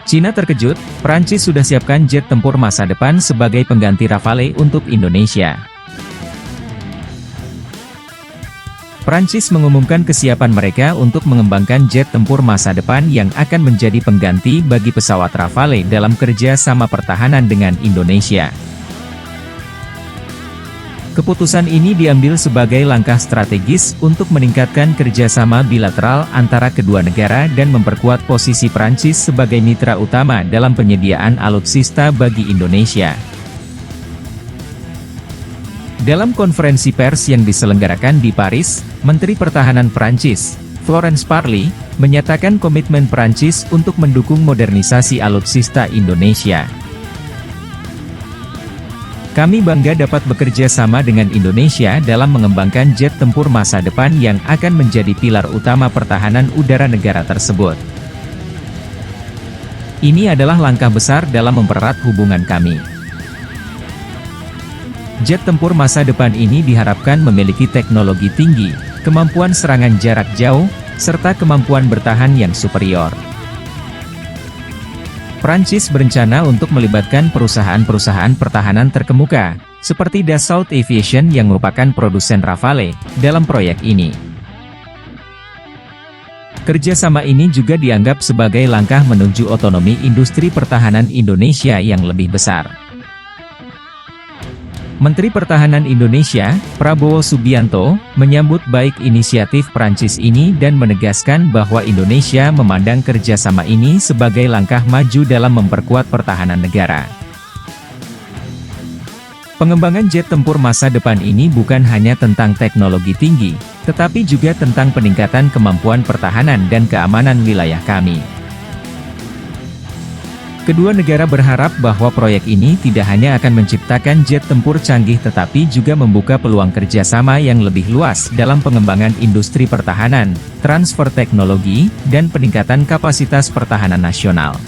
Cina terkejut, Prancis sudah siapkan jet tempur masa depan sebagai pengganti Rafale untuk Indonesia. Prancis mengumumkan kesiapan mereka untuk mengembangkan jet tempur masa depan yang akan menjadi pengganti bagi pesawat Rafale dalam kerja sama pertahanan dengan Indonesia. Keputusan ini diambil sebagai langkah strategis untuk meningkatkan kerjasama bilateral antara kedua negara dan memperkuat posisi Prancis sebagai mitra utama dalam penyediaan alutsista bagi Indonesia. Dalam konferensi pers yang diselenggarakan di Paris, Menteri Pertahanan Prancis, Florence Parly, menyatakan komitmen Prancis untuk mendukung modernisasi alutsista Indonesia. Kami bangga dapat bekerja sama dengan Indonesia dalam mengembangkan jet tempur masa depan yang akan menjadi pilar utama pertahanan udara negara tersebut. Ini adalah langkah besar dalam mempererat hubungan kami. Jet tempur masa depan ini diharapkan memiliki teknologi tinggi, kemampuan serangan jarak jauh, serta kemampuan bertahan yang superior. Prancis berencana untuk melibatkan perusahaan-perusahaan pertahanan terkemuka, seperti Dassault Aviation yang merupakan produsen Rafale, dalam proyek ini. Kerjasama ini juga dianggap sebagai langkah menuju otonomi industri pertahanan Indonesia yang lebih besar. Menteri Pertahanan Indonesia, Prabowo Subianto, menyambut baik inisiatif Prancis ini dan menegaskan bahwa Indonesia memandang kerjasama ini sebagai langkah maju dalam memperkuat pertahanan negara. Pengembangan jet tempur masa depan ini bukan hanya tentang teknologi tinggi, tetapi juga tentang peningkatan kemampuan pertahanan dan keamanan wilayah kami. Kedua negara berharap bahwa proyek ini tidak hanya akan menciptakan jet tempur canggih tetapi juga membuka peluang kerjasama yang lebih luas dalam pengembangan industri pertahanan, transfer teknologi, dan peningkatan kapasitas pertahanan nasional.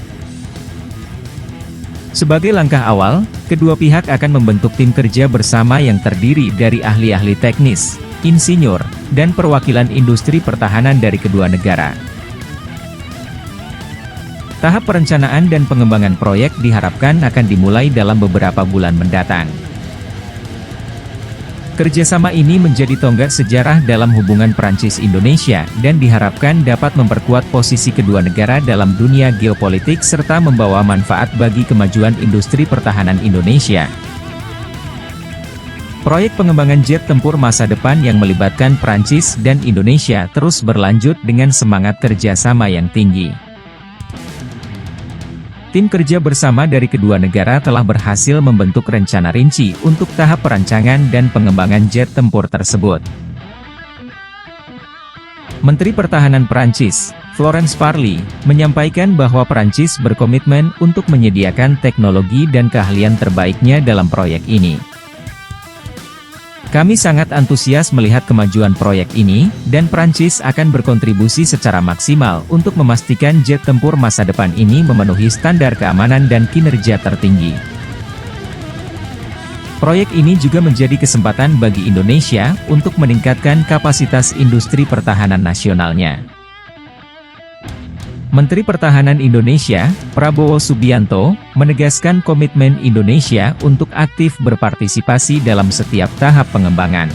Sebagai langkah awal, kedua pihak akan membentuk tim kerja bersama yang terdiri dari ahli-ahli teknis, insinyur, dan perwakilan industri pertahanan dari kedua negara. Tahap perencanaan dan pengembangan proyek diharapkan akan dimulai dalam beberapa bulan mendatang. Kerjasama ini menjadi tonggak sejarah dalam hubungan Prancis-Indonesia dan diharapkan dapat memperkuat posisi kedua negara dalam dunia geopolitik serta membawa manfaat bagi kemajuan industri pertahanan Indonesia. Proyek pengembangan jet tempur masa depan yang melibatkan Prancis dan Indonesia terus berlanjut dengan semangat kerjasama yang tinggi. Tim kerja bersama dari kedua negara telah berhasil membentuk rencana rinci untuk tahap perancangan dan pengembangan jet tempur tersebut. Menteri Pertahanan Prancis, Florence Parly, menyampaikan bahwa Prancis berkomitmen untuk menyediakan teknologi dan keahlian terbaiknya dalam proyek ini. Kami sangat antusias melihat kemajuan proyek ini, dan Prancis akan berkontribusi secara maksimal untuk memastikan jet tempur masa depan ini memenuhi standar keamanan dan kinerja tertinggi. Proyek ini juga menjadi kesempatan bagi Indonesia untuk meningkatkan kapasitas industri pertahanan nasionalnya. Menteri Pertahanan Indonesia, Prabowo Subianto, menegaskan komitmen Indonesia untuk aktif berpartisipasi dalam setiap tahap pengembangan.